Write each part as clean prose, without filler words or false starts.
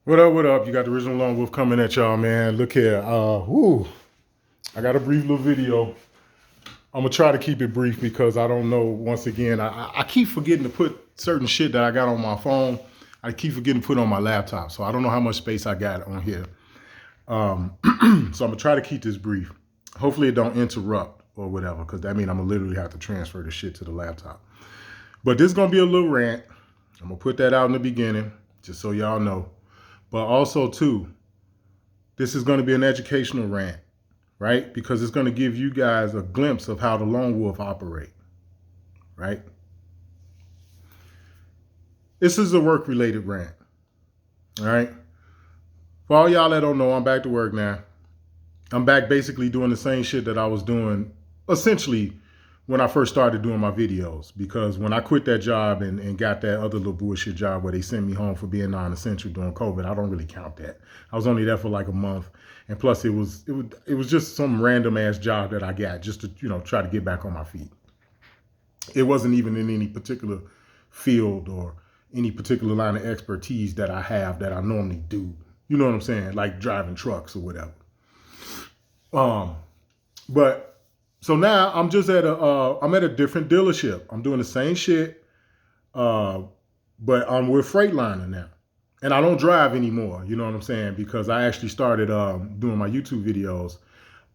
What up, what up? You got the original Lone Wolf coming at y'all, man. Look here. I got a brief little video. I'm gonna try to keep it brief because I don't know, once again, I keep forgetting to put certain shit that I got on my phone. I keep forgetting to put on my laptop. So I don't know how much space I got on here. So I'm gonna try to keep this brief. Hopefully it don't interrupt or whatever, because that means I'm gonna literally have to transfer the shit to the laptop. But this is gonna be a little rant. I'm gonna put that out in the beginning, just so y'all know. But also, too, this is going to be an educational rant, right? Because it's going to give you guys a glimpse of how the Lone Wolf operate, right? This is a work-related rant, all right? For all y'all that don't know, I'm back to work now. I'm back basically doing the same shit that I was doing, essentially, when I first started doing my videos. Because when I quit that job and got that other little bullshit job where they sent me home for being non-essential during COVID, I don't really count that. I was only there for like a month. And plus it was just some random ass job that I got just to, try to get back on my feet. It wasn't even in any particular field or any particular line of expertise that I have that I normally do. You know what I'm saying? Like driving trucks or whatever. So now I'm just I'm at a different dealership. I'm doing the same shit, but I'm with Freightliner now. And I don't drive anymore, you know what I'm saying? Because I actually started doing my YouTube videos.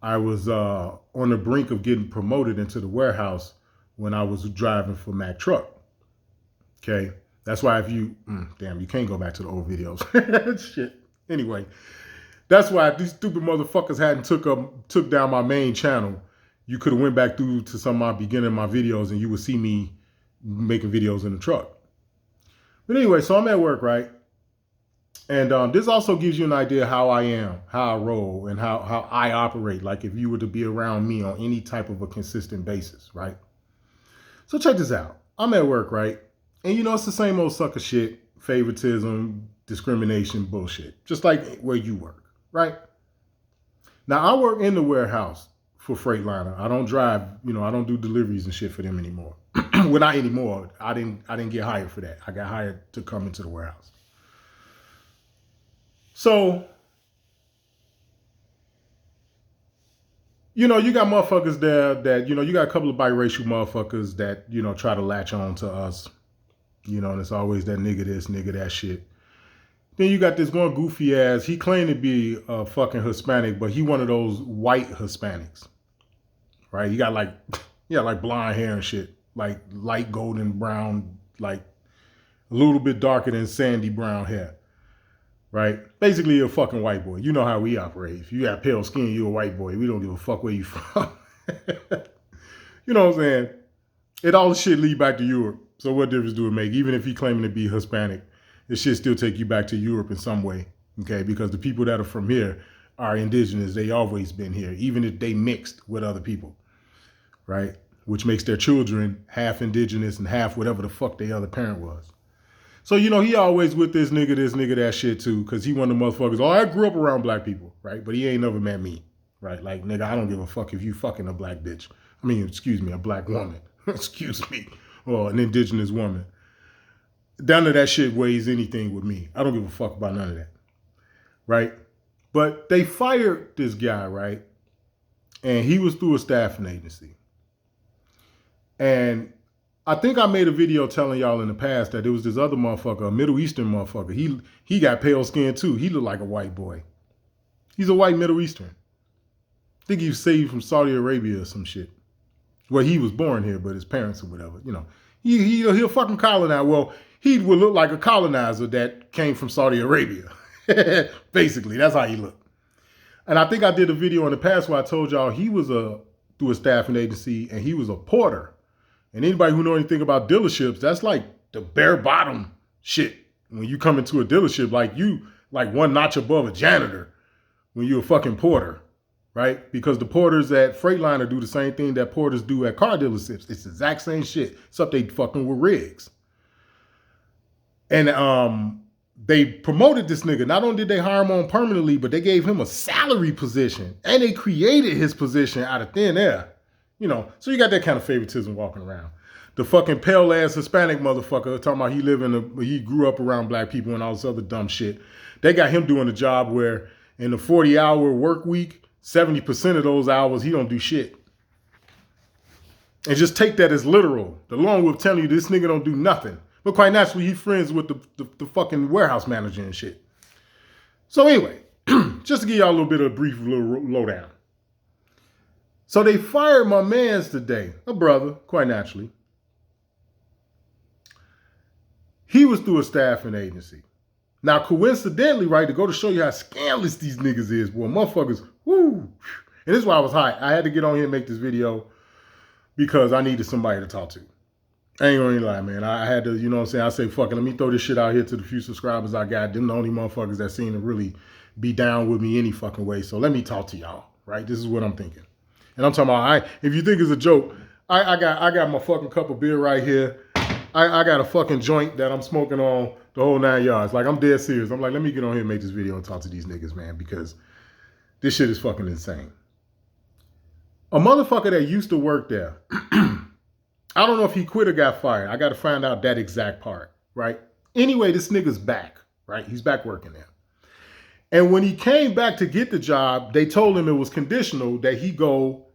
I was on the brink of getting promoted into the warehouse when I was driving for Mack Truck. Okay, that's why if you, you can't go back to the old videos. Shit. Anyway, that's why if these stupid motherfuckers hadn't took down my main channel, you could have went back through to some of my beginning of my videos and you would see me making videos in the truck. But anyway, so I'm at work, right? And this also gives you an idea how I am, how I roll, and how I operate, like if you were to be around me on any type of a consistent basis, right? So check this out. I'm at work, right? And it's the same old sucker shit, favoritism, discrimination, bullshit, just like where you work, right? Now, I work in the warehouse for Freightliner. I don't drive, I don't do deliveries and shit for them anymore. Well, not anymore. I didn't get hired for that. I got hired to come into the warehouse. So, you got motherfuckers there that, you got a couple of biracial motherfuckers that, try to latch on to us. And it's always that nigga this, nigga that shit. Then you got this one goofy ass, he claimed to be a fucking Hispanic, but he one of those white Hispanics. Right? He got like blonde hair and shit. Like light golden brown, like a little bit darker than sandy brown hair. Right? Basically a fucking white boy. You know how we operate. If you got pale skin, you a white boy. We don't give a fuck where you from. You know what I'm saying? It all the shit lead back to Europe. So what difference do it make? Even if he claiming to be Hispanic, it should still take you back to Europe in some way. Okay? Because the people that are from here are indigenous. They always been here. Even if they mixed with other people. Right? Which makes their children half indigenous and half whatever the fuck their other parent was. So, he always with this nigga that shit too, because he one of the motherfuckers, I grew up around black people, right? But he ain't never met me, right? Like, nigga, I don't give a fuck if you fucking a black bitch. I mean, excuse me, a black woman. Excuse me. Or an indigenous woman. None of that shit weighs anything with me. I don't give a fuck about none of that, right? But they fired this guy, right? And he was through a staffing agency. And I think I made a video telling y'all in the past that there was this other motherfucker, a Middle Eastern motherfucker. He got pale skin too. He looked like a white boy. He's a white Middle Eastern. I think he was saved from Saudi Arabia or some shit. Well, he was born here, but his parents or whatever, He'll fucking colonize. Well, he would look like a colonizer that came from Saudi Arabia. Basically, that's how he looked. And I think I did a video in the past where I told y'all he was through a staffing agency and he was a porter. And anybody who know anything about dealerships, that's like the bare bottom shit. When you come into a dealership, like one notch above a janitor when you're a fucking porter, right? Because the porters at Freightliner do the same thing that porters do at car dealerships. It's the exact same shit, except they fucking with rigs. And they promoted this nigga. Not only did they hire him on permanently, but they gave him a salary position. And they created his position out of thin air. So you got that kind of favoritism walking around. The fucking pale ass Hispanic motherfucker talking about he grew up around black people and all this other dumb shit. They got him doing a job where in the 40-hour work week, 70% of those hours he don't do shit. And just take that as literal. The long with telling you this nigga don't do nothing. But quite naturally, he friends with the fucking warehouse manager and shit. So anyway, just to give y'all a little bit of a brief little lowdown. So they fired my mans today, a brother, quite naturally. He was through a staffing agency. Now, coincidentally, right, to go to show you how scandalous these niggas is, boy, motherfuckers, woo. And this is why I was hot. I had to get on here and make this video because I needed somebody to talk to. I ain't gonna lie, man. I had to, you know what I'm saying? I say, fuck it, let me throw this shit out here to the few subscribers I got. Them the only motherfuckers that seem to really be down with me any fucking way. So let me talk to y'all, right? This is what I'm thinking. And I'm talking about, if you think it's a joke, I got my fucking cup of beer right here. I got a fucking joint that I'm smoking on the whole 9 yards. Like, I'm dead serious. I'm like, let me get on here and make this video and talk to these niggas, man, because this shit is fucking insane. A motherfucker that used to work there, I don't know if he quit or got fired. I got to find out that exact part, right? Anyway, this nigga's back, right? He's back working there. And when he came back to get the job, they told him it was conditional that he go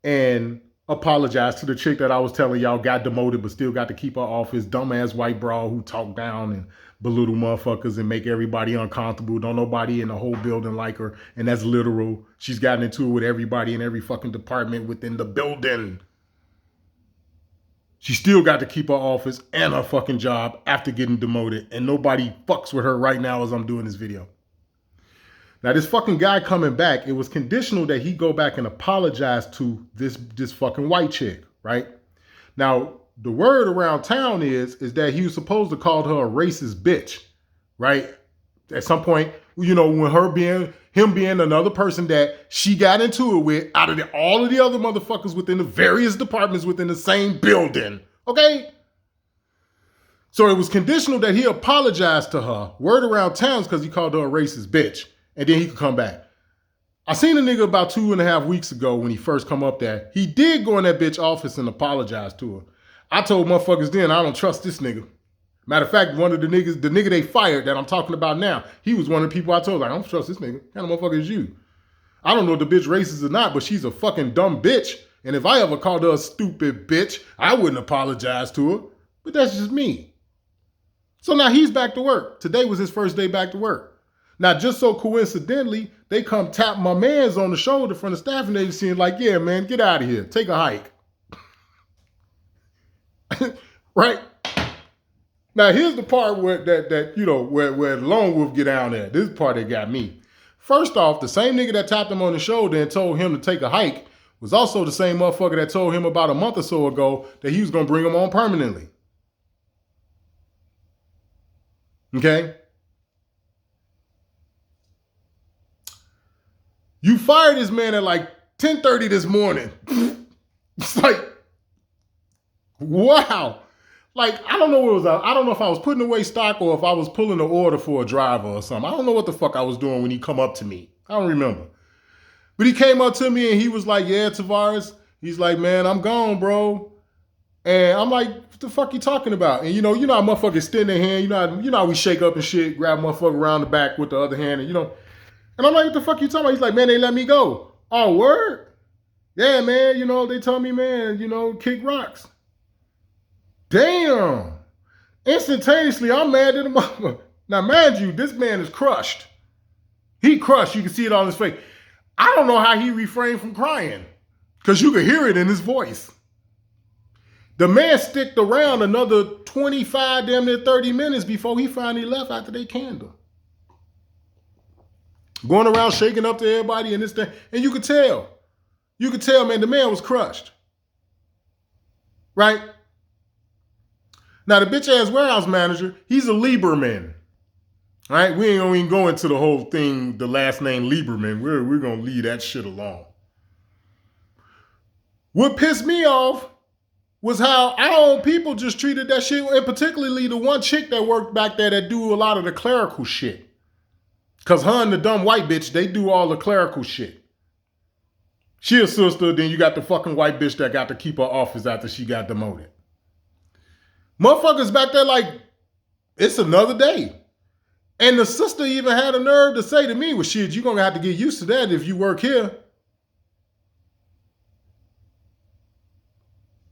and apologize to the chick that I was telling y'all got demoted but still got to keep her office, dumbass white broad who talk down and belittle motherfuckers and make everybody uncomfortable. Don't nobody in the whole building like her, and that's literal. She's gotten into it with everybody in every fucking department within the building. She still got to keep her office and her fucking job after getting demoted, and nobody fucks with her right now as I'm doing this video. Now, this fucking guy coming back, it was conditional that he go back and apologize to this fucking white chick, right? Now, the word around town is that he was supposed to call her a racist bitch, right? At some point, you know, when him being another person that she got into it with out of all of the other motherfuckers within the various departments within the same building, okay? So it was conditional that he apologized to her. Word around town is because he called her a racist bitch. And then he could come back. I seen a nigga about 2.5 weeks ago when he first come up there. He did go in that bitch office and apologize to her. I told motherfuckers then, I don't trust this nigga. Matter of fact, one of the nigga they fired that I'm talking about now, he was one of the people I told, like, I don't trust this nigga. What kind of motherfucker is you? I don't know if the bitch racist or not, but she's a fucking dumb bitch. And if I ever called her a stupid bitch, I wouldn't apologize to her. But that's just me. So now he's back to work. Today was his first day back to work. Now, just so coincidentally, they come tap my mans on the shoulder from the staffing agency and like, yeah, man, get out of here. Take a hike. Right? Now, here's the part where where Lone Wolf get down there. This part that got me. First off, the same nigga that tapped him on the shoulder and told him to take a hike was also the same motherfucker that told him about a month or so ago that he was going to bring him on permanently. Okay? You fired this man at like 10:30 this morning. It's like, wow. Like, I don't know what it was. I don't know if I was putting away stock or if I was pulling an order for a driver or something. I don't know what the fuck I was doing when he come up to me. I don't remember. But he came up to me and he was like, yeah, Tavares. He's like, man, I'm gone, bro. And I'm like, what the fuck you talking about? And you know how motherfuckers extend their hand. You know how we shake up and shit, grab motherfucker around the back with the other hand, and And I'm like, what the fuck you talking about? He's like, man, they let me go. Oh, word? Yeah, man, they told me, man, kick rocks. Damn. Instantaneously, I'm mad at him. Now, mind you, this man is crushed. He crushed. You can see it on his face. I don't know how he refrained from crying because you could hear it in his voice. The man sticked around another 25, damn near 30 minutes before he finally left after they canned him. Going around shaking up to everybody and this thing. And you could tell. You could tell, man, the man was crushed. Right? Now, the bitch-ass warehouse manager, he's a Lieberman. Right? We ain't gonna even go into the whole thing, the last name Lieberman. We're gonna leave that shit alone. What pissed me off was how our own people just treated that shit, and particularly the one chick that worked back there that do a lot of the clerical shit. Because her and the dumb white bitch, they do all the clerical shit. She a sister, then you got the fucking white bitch that got to keep her office after she got demoted. Motherfuckers back there like, it's another day. And the sister even had a nerve to say to me, well, shit, you're going to have to get used to that if you work here.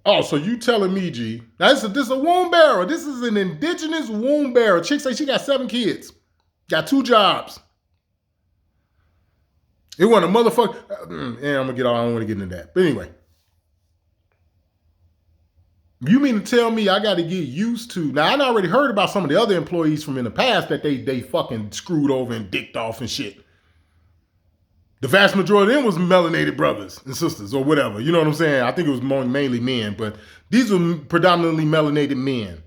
Oh, so you telling me, G. Now, this is a womb bearer. This is an indigenous womb bearer. Chick say she got 7 kids. Got 2 jobs. It wasn't a motherfucker. Yeah, I'm going to get all, I don't want to get into that. But anyway. You mean to tell me I got to get used to... Now, I already heard about some of the other employees from in the past that they fucking screwed over and dicked off and shit. The vast majority of them was melanated brothers and sisters or whatever. You know what I'm saying? I think it was mainly men, but these were predominantly melanated men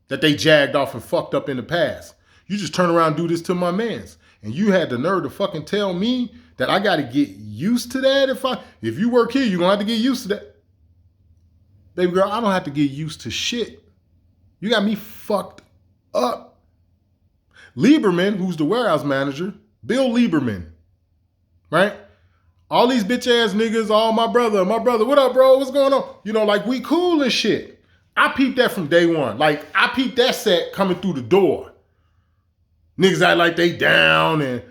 that they jagged off and fucked up in the past. You just turn around and do this to my mans. And you had the nerve to fucking tell me that I got to get used to that? If you work here, you're going to have to get used to that. Baby girl, I don't have to get used to shit. You got me fucked up. Lieberman, who's the warehouse manager, Bill Lieberman, right? All these bitch ass niggas, all my brother, what up, bro? What's going on? You know, like we cool and shit. I peeped that from day one. Like I peeped that set coming through the door. Niggas act like they down and,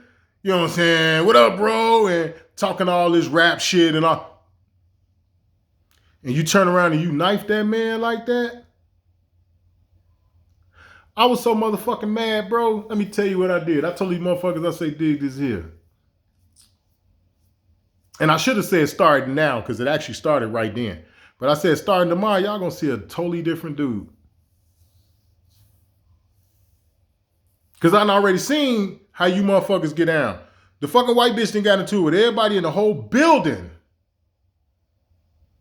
you know what I'm saying? What up, bro? And talking all this rap shit and all. And you turn around and you knife that man like that? I was so motherfucking mad, bro. Let me tell you what I did. I told these motherfuckers, I say, dig this here. And I should have said starting now because it actually started right then. But I said starting tomorrow, y'all gonna see a totally different dude. Because I've already seen how you motherfuckers get down. The fucking white bitch done got into it with everybody in the whole building.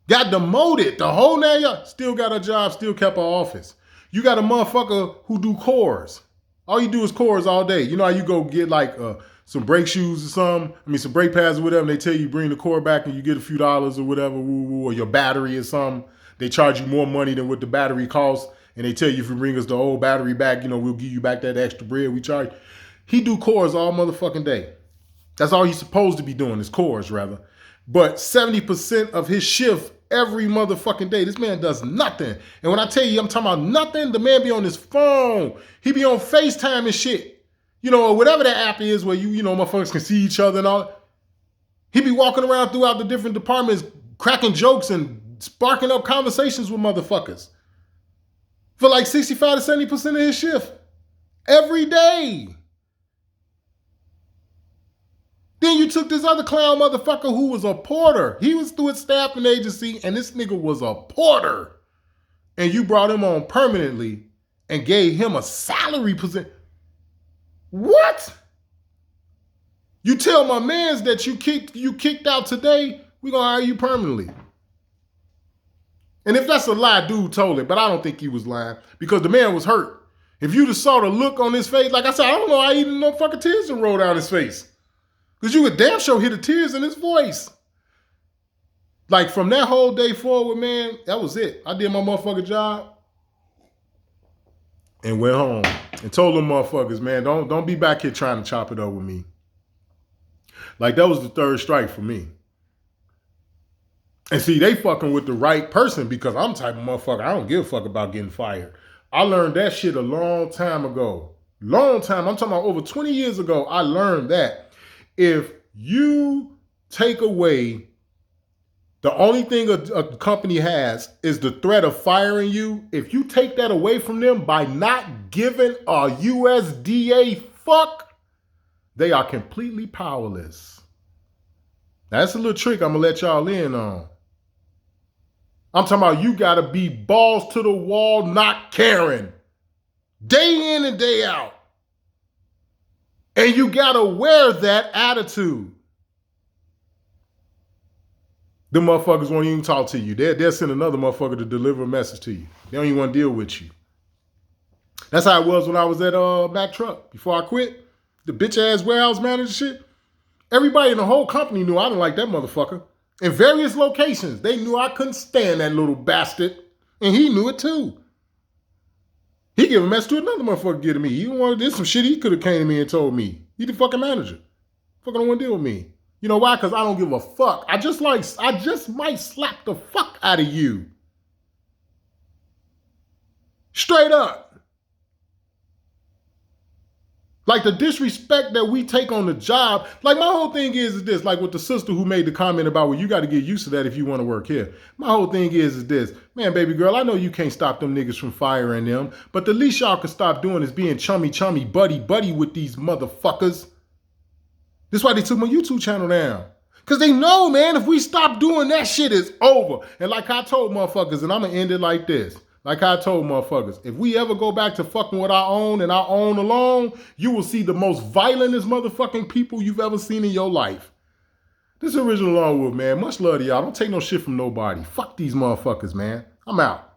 Got demoted. The whole 9 y'all still got a job, still kept her office. You got a motherfucker who do cores. All you do is cores all day. You know how you go get like some brake shoes or something? I mean, some brake pads or whatever. And they tell you bring the core back and you get a few dollars or whatever, or your battery or something. They charge you more money than what the battery costs. And they tell you if you bring us the old battery back, you know, we'll give you back that extra bread we charge. He do cores all motherfucking day. That's all he's supposed to be doing is cores, rather. But 70% of his shift every motherfucking day, this man does nothing. And when I tell you I'm talking about nothing, the man be on his phone. He be on FaceTime and shit. You know, or whatever that app is where you know, motherfuckers can see each other and all. He be walking around throughout the different departments, cracking jokes and sparking up conversations with motherfuckers. For like 65 to 70% of his shift. Every day. Then you took this other clown motherfucker who was a porter. He was through a staffing agency and this nigga was a porter. And you brought him on permanently and gave him a salary position. What? You tell my mans that you kicked out today, we gonna hire you permanently. And if that's a lie, dude told it, but I don't think he was lying because the man was hurt. If you just saw the look on his face, like I said, I don't know how even no fucking tears that rolled down his face. Because you could damn sure hear the tears in his voice. Like from that whole day forward, man, that was it. I did my motherfucking job and went home and told them motherfuckers, man, don't be back here trying to chop it up with me. Like that was the 3rd strike for me. And see, they fucking with the right person because I'm the type of motherfucker, I don't give a fuck about getting fired. I learned that shit a long time ago. Long time. I'm talking about over 20 years ago, I learned that. If you take away the only thing a company has is the threat of firing you, if you take that away from them by not giving a USDA fuck, they are completely powerless. That's a little trick I'm going to let y'all in on. I'm talking about you got to be balls to the wall, not caring. Day in and day out. And you got to wear that attitude. The motherfuckers won't even talk to you. They'll send another motherfucker to deliver a message to you. They don't even want to deal with you. That's how it was when I was at Mack Truck. Before I quit, the bitch-ass warehouse manager shit, everybody in the whole company knew I didn't like that motherfucker. In various locations, they knew I couldn't stand that little bastard. And he knew it too. He gave a message to another motherfucker to get to me. He wanted this some shit he could have came to me and told me. He the fucking manager. Fucking don't want to deal with me. You know why? Because I don't give a fuck. I just might slap the fuck out of you. Straight up. Like the disrespect that we take on the job. Like my whole thing is this, like with the sister who made the comment about, well, you got to get used to that if you want to work here. My whole thing is this, man, baby girl, I know you can't stop them niggas from firing them, but the least y'all can stop doing is being chummy, buddy with these motherfuckers. That's why they took my YouTube channel down. Because they know, man, if we stop doing that shit, it's over. And like I told motherfuckers, and I'm going to end it like this. Like I told motherfuckers, if we ever go back to fucking with our own and our own alone, you will see the most violentest motherfucking people you've ever seen in your life. This is Original Longwood, man. Much love to y'all. Don't take no shit from nobody. Fuck these motherfuckers, man. I'm out.